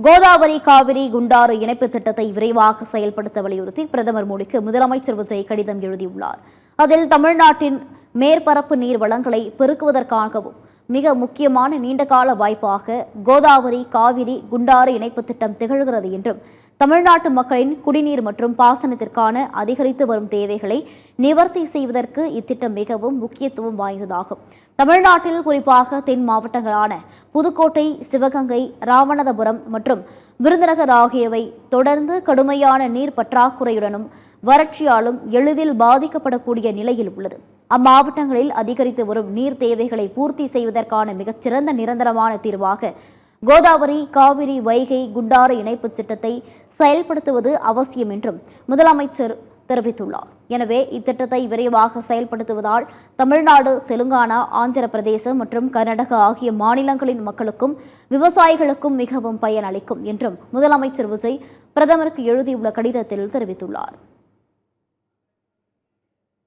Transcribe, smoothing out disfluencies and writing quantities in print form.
கோதாவரி காவிரி குண்டாறு இணைப்பு திட்டத்தை விரைவாக செயல்படுத்த வலியுறுத்தி பிரதமர் மோடிக்கு முதலமைச்சர் விஜய் கடிதம் எழுதியுள்ளார். அதில் தமிழ்நாட்டின் மேற்பரப்பு நீர் வளங்களை பெருக்குவதற்காகவும் மிக முக்கியமான நீண்டகால வாய்ப்பாக கோதாவரி காவிரி குண்டாறு இணைப்பு திட்டம் திகழ்கிறது என்றும், தமிழ்நாட்டு மக்களின் குடிநீர் மற்றும் பாசனத்திற்கான அதிகரித்து வரும் தேவைகளை நிவர்த்தி செய்வதற்கு இத்திட்டம் மிகவும் முக்கியத்துவம் வாய்ந்ததாகும். தமிழ்நாட்டில் குறிப்பாக தென் மாவட்டங்களான புதுக்கோட்டை, சிவகங்கை, ராமநாதபுரம் மற்றும் விருதுநகர் ஆகியவை தொடர்ந்து கடுமையான நீர் பற்றாக்குறையுடனும் வறட்சியாலும் எளிதில் பாதிக்கப்படக்கூடிய நிலையில் உள்ளது. அம்மாவட்டங்களில் அதிகரித்து வரும் நீர் தேவைகளை பூர்த்தி செய்வதற்கான மிகச்சிறந்த நிரந்தரமான தீர்வாக கோதாவரி காவிரி வைகை குண்டாறு இணைப்பு திட்டத்தை செயல்படுத்துவது அவசியம் என்றும் முதலமைச்சர் தெரிவித்துள்ளார். எனவே இத்திட்டத்தை விரைவாக செயல்படுத்துவதால் தமிழ்நாடு, தெலுங்கானா, ஆந்திர பிரதேசம் மற்றும் கர்நாடகா ஆகிய மாநிலங்களின் மக்களுக்கும் விவசாயிகளுக்கும் மிகவும் பயனளிக்கும் என்றும் முதலமைச்சர் விஜய் பிரதமருக்கு எழுதியுள்ள கடிதத்தில் தெரிவித்துள்ளார்.